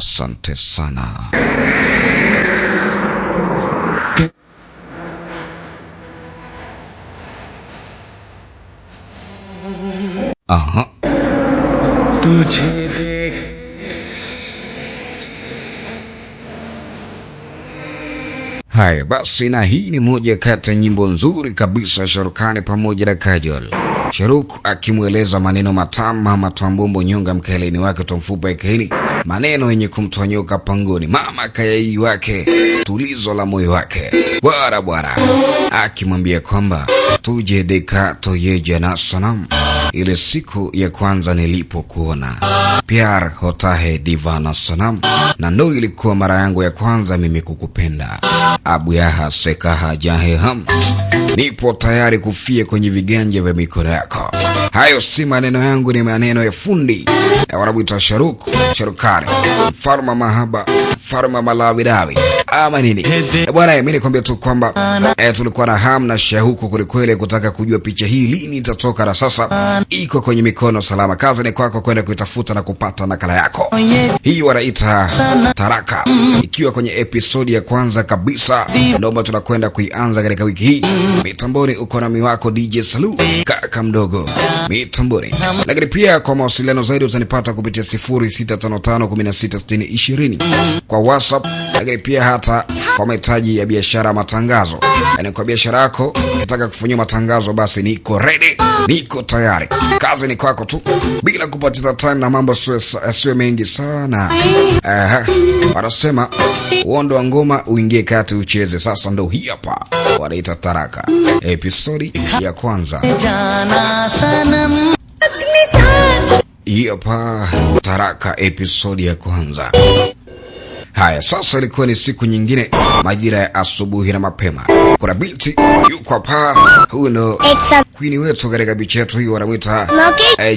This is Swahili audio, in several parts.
Asante sana. Aha. Haya basi, na hii ni moja kati ya nyimbo nzuri kabisa Sharukani pamoja na Kajol. Sharuk akimweleza maneno matamu mama Twambombo nyonga mkaeleni wake Tomfupa Ekeli, maneno yenye kumtonyoka pangoni mama kayai wake, tulizo la moyo wake bwana akimwambia kwamba tuje deka toyeja na sanam, ile siku ya kwanza nilipokuona Pyar hota hai divana sanam, na ndo ilikuwa mara yangu ya kwanza mimi kukupenda. Abu yaha sekaha jahe ham, nipo tayari kufia kwenye viganja vya mikono yako. Hayo si maneno yangu, ni maneno ya fundi wanabuita Sharukani, mfalme mahaba, mfalme malawidawi ama nini bwana. Mimi nikwambia tu kwamba tulikuwa na hamu na shauku kulikweli kutaka kujua picha hii lini itatoka, na sasa iko kwenye mikono salama. Kazi ni kwako kwenda kuitafuta na kupata nakala yako. Hii wanaita Taraka, ikiwa kwenye episodi ya kwanza kabisa, ndio tunakwenda kuianza katika wiki hii. Mitamboni uko na miwako DJ Salu kaka mdogo mitamboni, lakini pia kwa mawasiliano zaidi utanipata kupitia 0655166020 kwa WhatsApp, lakini pia hata kwa mahitaji ya biashara matangazo. Yani kwa biashara yako ukitaka kufanyia matangazo, basi niko ready, niko tayari. Kazi ni kwako tu bila kupoteza time na mambo sio mengi sana. Wanasema uondo wa ngoma uingie kati ucheze. Sasa ndo hii hapa wanaita Taraka episodi ya kwanza. Hii hapa Taraka episodi ya kwanza. Haya sasa, ilikuwa ni siku nyingine, majira ya asubuhi na mapema. Kuna binti yuko hapa, huyu ndo queen wetu katika bichi yetu hii, wanamuita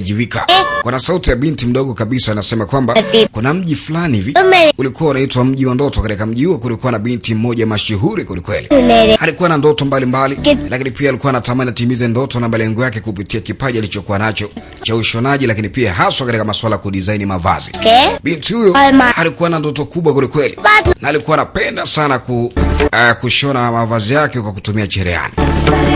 Jivika. Kuna sauti ya binti mdogo kabisa anasema kwamba kuna mji fulani hivi ulikuwa unaitwa mji wa ndoto. Katika mji huo kulikuwa na binti mmoja mashuhuri kulikweli. Alikuwa na ndoto mbalimbali, lakini pia alikuwa anatamani atimize ndoto na malengo yake kupitia kipaji alichokuwa nacho cha ushonaji, lakini pia haswa katika masuala kudesign mavazi. Binti huyo alikuwa na ndoto kubwa kweli, na alikuwa anapenda sana kushona mavazi yake kwa kutumia cherehani.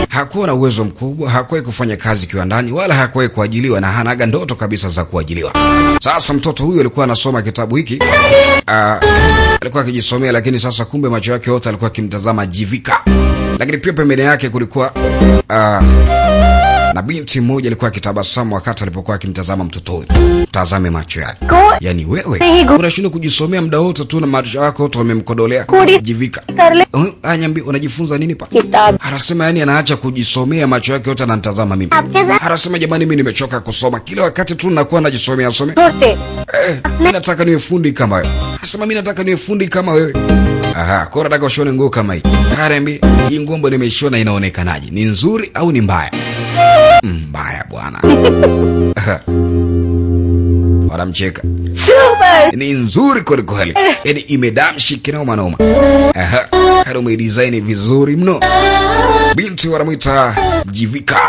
Hakuwa na uwezo mkubwa, hakuwahi kufanya kazi kiwandani, wala hakuwahi kuajiliwa, na hanaga ndoto kabisa za kuajiliwa. Sasa mtoto huyu alikuwa anasoma kitabu hiki, alikuwa akijisomea, lakini sasa kumbe macho yake yote alikuwa akimtazama Jivika. Lakini pia pembeni yake kulikuwa na binti mmoja alikuwa akitabasamu wakati alipokuwa akimtazama mtoto huyu. Tazame macho yake. Yaani wewe unashindwa kujisomea muda wote tu na macho yako yote umemkodolea Jivika. Anyambi unajifunza nini pa? Anasema yani anaacha kujisomea, macho yake yote ananitazama mimi. Anasema jamani, mimi nimechoka kusoma. Kila wakati tu nakuwa najisomea. Mimi nataka niwe fundi kama wewe. Anasema mimi nataka niwe fundi kama wewe. Kwa nataka ushone nguo kama hii. Harembi, hii ngombo nimeshona inaonekanaje? Ni nzuri au ni mbaya? Mbaya bwana. Wanamcheka. Super! Ni nzuri kweli kweli. Yaani imedamshi kinoma noma. Hado umedesign vizuri mno. Binti wanamuita Jivika.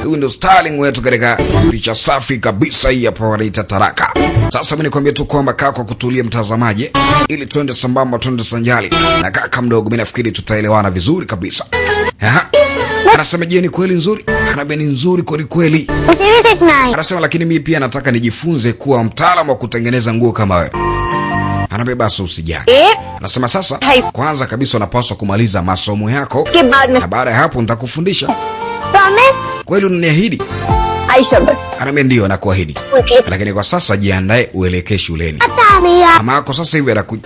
Huyu ndo styling wetu katika picha safi kabisa hii hapa wanaita Taraka. Sasa mimi nikwambia tu kwamba kaa kwa kutulia mtazamaji, ili tuende sambamba, tuende sanjali. Na kaka mdogo, mimi nafikiri tutaelewana vizuri kabisa. Anasema je, ni kweli nzuri? Anambia ni nzuri kweli kweli. Anasema lakini mimi pia nataka nijifunze kuwa mtaalamu wa kutengeneza nguo kama wewe. Anambia basi usijali. Anasema sasa kwanza kabisa unapaswa kumaliza masomo yako, na baada ya hapo nitakufundisha. Kweli unaniahidi? Anambia ndio nakuahidi. Lakini kwa sasa jiandae uelekee shuleni. Mama yako sasa hivi anakuja.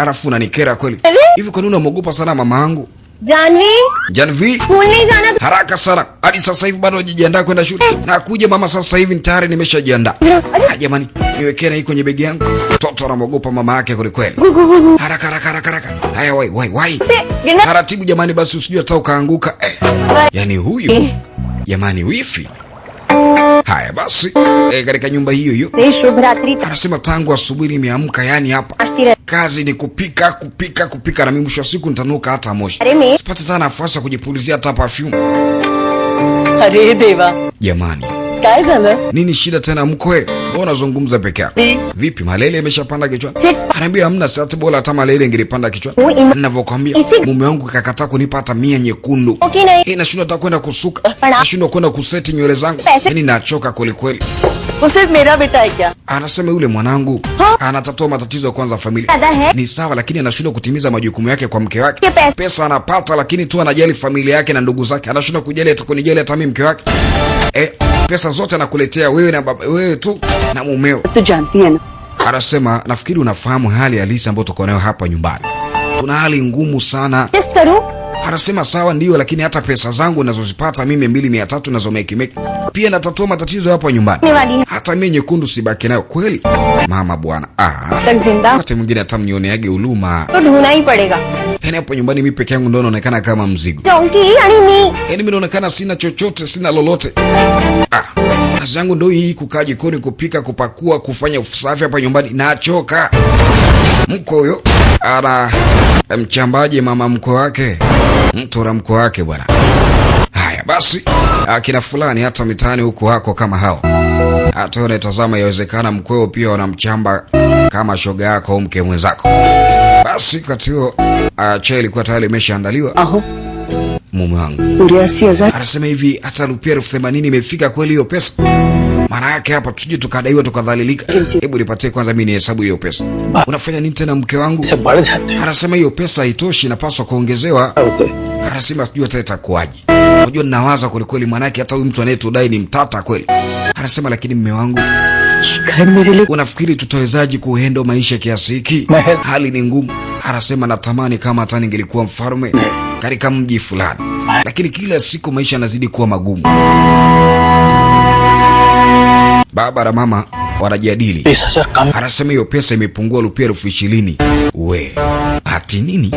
Alafu unanikera kweli. Hivi kwa nini unaogopa sana mama yangu? Janvi, school नहीं जाना तो haraka sana. Hadi sasa hivi bado hujiandaa kwenda shule. Na kuja mama sasa hivi tayari nimeshajiandaa. Jamani, niwekee na hii kwenye begi yangu. Mtoto anamogopa mama yake kweli kweli. Haraka. Haya wai. Taratibu jamani, basi usijue hata ukaanguka. Yaani huyu. Jamani wifi. Haya basi, katika nyumba hiyo hiyo. Anasema tangu asubuhi nimeamka, yani hapa kazi ni kupika na mimi mwisho wa siku nitanuka hata moshi. Sipati sana nafasi ya kujipulizia hata perfume. Are deva. Jamani. Kai zala? Nini shida tena mkwe? unazungumza peke yako. Vipi malele imeshapanda kichwani? Anaambia hamna, sasa bora hata malele ingelipanda kichwani. Ninavyokuambia mume wangu kakataa kunipa hata 100 nyekundu. Nashindwa hata kwenda kusuka. Nashindwa kwenda kuseti nywele zangu. Yaani nachoka kweli kweli. Usifu mera beta hai kya? Anasema yule mwanangu anatatua matatizo ya kwanza familia. Ni sawa, lakini anashindwa kutimiza majukumu yake kwa mke wake. Pesa anapata lakini tu anajali familia yake na ndugu zake. Anashindwa kujali hata kunijali hata mimi mke wake. Pesa zote anakuletea wewe na wewe tu na mumeo. Tu janti hai na. Anasema nafikiri unafahamu hali halisi ambayo tuko nayo hapa nyumbani. Tuna hali ngumu sana. Yes karu? Anasema sawa ndio, lakini hata pesa zangu ninazozipata mimi 200-300 nazomeki pia natatua matatizo hapa nyumbani. Hata mimi nyekundu sibaki nayo kweli. Mama bwana. Wakati mwingine hata mnioneage huruma. To dhuna hi padega. Yaani hapo nyumbani mimi peke yangu ndio naonekana kama mzigo. Yaani mimi naonekana sina chochote, sina lolote. Kazi yangu ndio hii, kukaa jikoni, kupika, kupakua, kufanya usafi hapa nyumbani. Nachoka. Mko huyo ana mchambaji mama mko wake, mtora mko wake bwana. Haya basi, akina fulani hata mitaani huko wako kama hao. Hata unatazama yawezekana mkweo pia wanamchamba kama shoga yako au mke mwenzako. Basi kati huo chai ilikuwa tayari imeshaandaliwa. Mume wangu anasema hivi, hata rupia 80,000 imefika kweli hiyo pesa? Maana yake hapa tuje tukadaiwa tukadhalilika. Hebu nipatie kwanza mimi nihesabu hiyo pesa. Unafanya nini tena mke wangu? Anasema hiyo pesa haitoshi, inapaswa kuongezewa. Anasema sijui hata itakuaje. Unajua ninawaza kweli kweli, maana yake hata huyu mtu anayetudai ni mtata kweli. Anasema lakini mume wangu, unafikiri tutawezaje kuhendo maisha kiasi hiki? Hali ni ngumu. Anasema natamani kama hata ningelikuwa mfalme katika mji fulani, lakini kila siku maisha yanazidi kuwa magumu. Baba na mama wanajadili. Anasema hiyo pesa imepungua rupia 20,000. We, ati nini?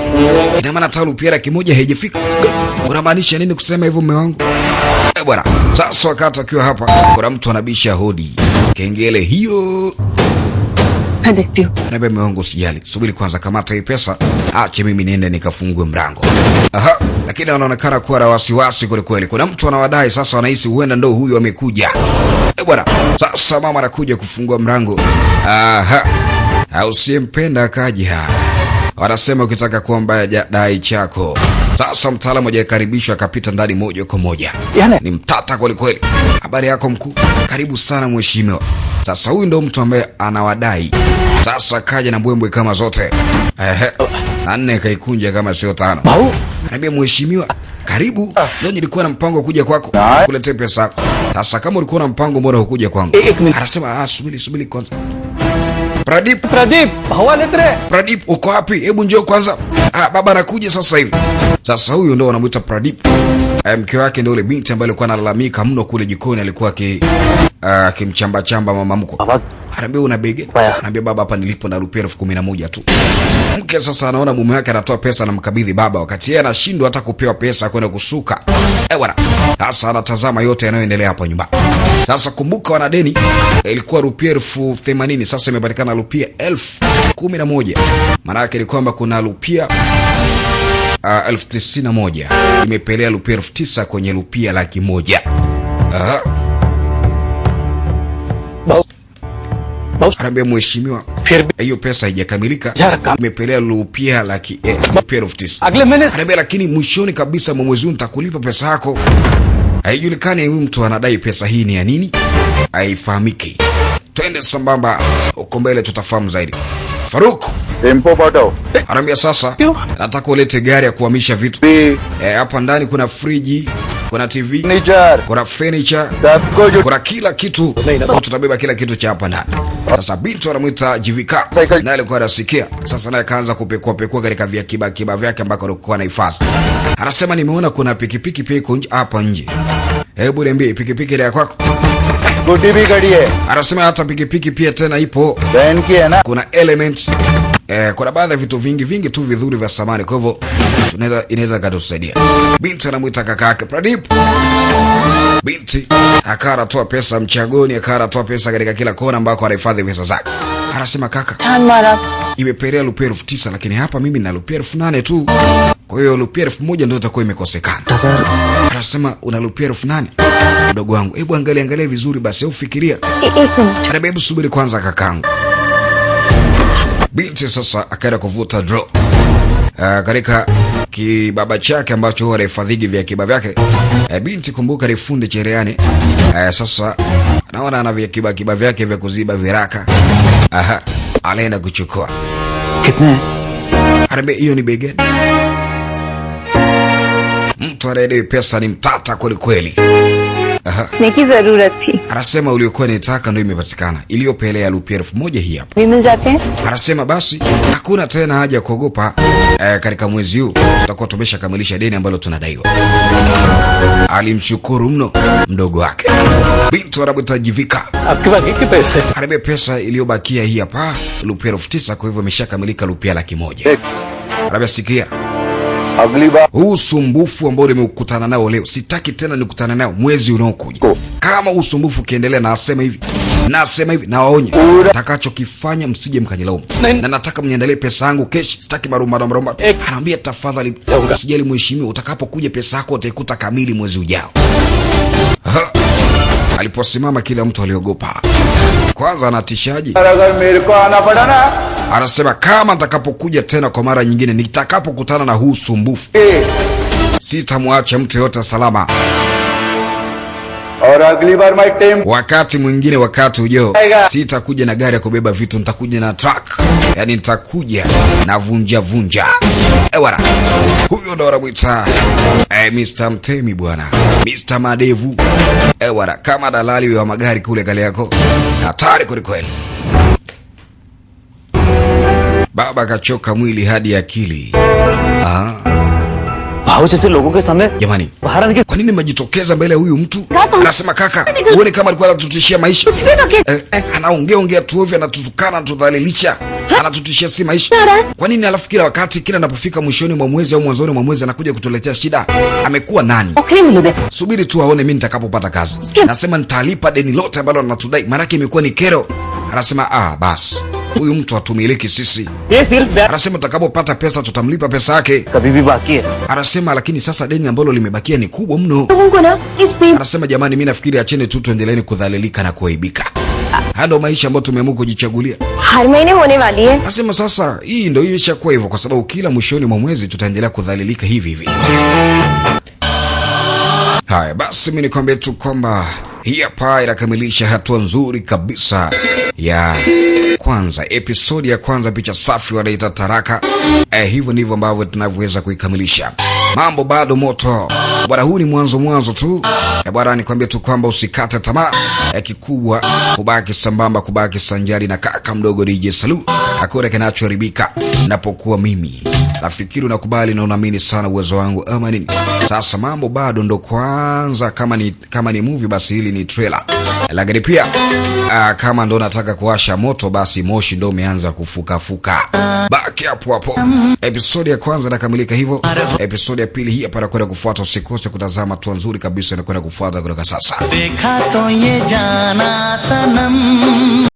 Ina maana hata rupia 1,000 haijafika. Unamaanisha nini kusema hivyo mume wangu? Bwana, sasa wakati akiwa hapa kuna mtu anabisha hodi. Kengele hiyo. Anambia mume wangu usijali, subiri kwanza, kamata hii pesa, ache mimi niende nikafungue mlango. Lakini anaonekana kuwa na wasiwasi kweli kweli. Kuna mtu anawadai sasa, wanahisi huenda ndo huyu amekuja. Bwana, sasa mama anakuja kufungua mlango. Usiyempenda akaja. Wanasema ukitaka kuomba dai chako. Sasa mtaalamu hajakaribishwa akapita ndani moja kwa moja. Ni mtata kweli kweli. Habari yako mkuu? Karibu sana mheshimiwa. Sasa huyu ndo mtu ambaye anawadai. Sasa kaja na mbwembwe kama zote. Na 4 kaikunja kama sio 5. Anambia mheshimiwa, karibu. Leo nilikuwa na mpango kuja kwako kuletea pesa yako. Sasa kama ulikuwa na mpango, mbona hukuja kwangu? Anasema subiri kwanza. Pradip, hawa letre. Pradip, uko wapi? Hebu njoo kwanza. Baba anakuja sasa hivi. Sasa huyu ndo wanamuita Pradip. Mke wake ndio yule binti ambaye alikuwa analalamika mno kule jikoni, alikuwa akimchamba mama mkwe. Anambia una bege? Anambia baba, hapa nilipo na rupia 11,000 tu. Mke sasa anaona mume wake anatoa pesa na mkabidhi baba, wakati yeye anashindwa hata kupewa pesa kwenda kusuka. Bwana, sasa anatazama yote yanayoendelea hapa nyumbani. Sasa kumbuka wana deni, ilikuwa rupia 80,000, sasa imepatikana rupia 11,000. Maana yake ni kwamba kuna rupia 91,000 imepelea rupia 9,000 kwenye rupia 100,000. Anambia mheshimiwa, hiyo pesa haijakamilika, imepelea rupia 9,000. Anambia lakini mwishoni kabisa mwezi huu nitakulipa pesa yako. Haijulikani huyu mtu anadai pesa hii ni ya nini, haifahamiki. Twende sambamba, uko mbele tutafahamu zaidi. Faruk, tempo bado. Anambia sasa nataka ulete gari ya kuhamisha vitu. Hapa ndani kuna friji, kuna TV, kuna furniture, kuna kila kitu. Tutabeba kila kitu cha hapa ndani. Sasa bintu anamuita Jivika, naye alikuwa anasikia. Sasa naye kaanza kupekua katika kiba vyake ambako alikuwa anahifadhi. Anasema nimeona kuna pikipiki pia iko hapa nje. Hebu niambie pikipiki ile ya kwako? Scooty bhi gadi hai. Anasema hata pikipiki pia tena ipo. Brand ki hai na. Kuna element. Kuna baadhi ya vitu vingi tu vizuri vya samani, kwa hivyo inaweza kutusaidia. Binti anamuita kaka yake Pradip. Binti akara toa pesa mchagoni, akara toa pesa katika kila kona ambako anahifadhi pesa zake. Anasema kaka, छान मारा imepelea rupia 9,000 lakini hapa mimi na rupia 8,000 tu. Kwa hiyo rupia 1,000 ndio itakuwa imekosekana. Anasema una rupia 8,000? Mdogo wangu, hebu angalia vizuri basi au fikiria. एक minute Ana hebu subiri kwanza kakangu. Binti sasa akaenda kuvuta draw. Katika kibaba chake ambacho huwa anahifadhigi vya kiba vyake. Binti kumbuka ni fundi cherehani. Sasa naona ana vya kiba vyake vya kuziba viraka. Aha, alienda kuchukua. कितने? Arabe hiyo ni begani. Mtu anayedewi pesa ni mtata kweli kweli. Aha. की जरूरत थी Anasema uliokuwa nitaka ndio imepatikana. Iliyopelea rupia 1,000 hii hapa. भी मिल जाते हैं Anasema basi hakuna tena haja ya kuogopa. Katika mwezi huu tutakuwa tumeshakamilisha deni ambalo tunadaiwa. Alimshukuru mno mdogo wake. Binti anabutajivika. आपके बाकी के पैसे? Arabe pesa iliyobakia hii hapa rupia 9,000 kwa hivyo imeshakamilika rupia 100,000. Arabe sikia. अगली बार Usumbufu ambao nimeukutana nao leo sitaki tena nikutana nao mwezi unaokuja. Kama usumbufu kiendelea na nasema hivi na waonye takachokifanya msije mkanilaumu. Na nataka mniandalie pesa yangu keshi, sitaki marumba. Anaambia tafadhali usijali mheshimiwa, utakapokuja pesa yako utaikuta kamili mwezi ujao. Aliposimama kila mtu aliogopa. Kwanza anatishaji. अगर मेरे को आना पड़ा ना Anasema kama nitakapokuja tena kwa mara nyingine nitakapokutana na huu sumbufu sitamwacha mtu yote salama. और अगली बार मैं टेम Wakati mwingine wakati ujao sitakuja na gari ya kubeba vitu, nitakuja na truck. Yaani nitakuja na vunja. Ewara. Huyo ndo anamuita Mr. Mtemi bwana. Mr. Madevu. Ewara, kama dalali wa magari kule kale yako. Hatari kweli kweli. Baba kachoka mwili hadi akili. भाव जैसे लोगों के सामने Jamani, बाहर आने की kwa nini mmejitokeza mbele ya huyu mtu? Anasema kaka, uone kama alikuwa anatutishia maisha. Anaongea tu ovyo, anatutukana, anatudhalilisha, anatutishia si maisha. Kwa nini alafu kila wakati kila anapofika mwishoni mwa mwezi au mwanzoni mwa mwezi anakuja kutuletea shida? Amekuwa nani? Subiri tu aone mimi nitakapopata kazi. Nasema nitalipa deni lote ambalo anatudai. Maana yake imekuwa ni kero. Anasema basi. Huyu mtu hatumiliki sisi. ये सिर्फ Anasema tutakapopata pesa tutamlipa pesa yake. कभी भी बाकी है। Anasema lakini sasa deni ambalo limebakia ni kubwa mno. लोगों ना इस पे Anasema jamani, mimi nafikiri acheni tu tuendeleeni kudhalilika na kuaibika. Hado maisha ambayo tumeamua kujichagulia. हर महीने होने वाली है Anasema sasa hii ndio imeshakuwa hivyo kwa sababu kila mwishoni mwa mwezi tutaendelea kudhalilika hivi hivi. Haya basi mimi nikwambie tu kwamba hii hapa inakamilisha hatua nzuri kabisa ya kwanza, episodi ya kwanza, picha safi wanaita taraka. Hivyo ndivyo ambavyo tunavyoweza kuikamilisha. Mambo bado moto. Bwana, huu ni mwanzo tu. Bwana, nikwambie tu kwamba usikate tamaa. Kikubwa kubaki sambamba, kubaki sanjari na kaka mdogo DJ Salu. Hakuna kinachoharibika napokuwa mimi. Nafikiri unakubali na unaamini sana uwezo wangu ama nini? Sasa mambo bado ndo kwanza, kama ni movie basi hili ni trailer. Lakini pia kama ndo nataka kuwasha moto basi moshi ndo umeanza kufuka. Baki hapo. Episode ya kwanza inakamilika hivyo. Episode ya pili hii hapa inakwenda kufuata, usikose kutazama tu nzuri kabisa inakwenda kufuata kutoka sasa. देखा तो ये जाना सनम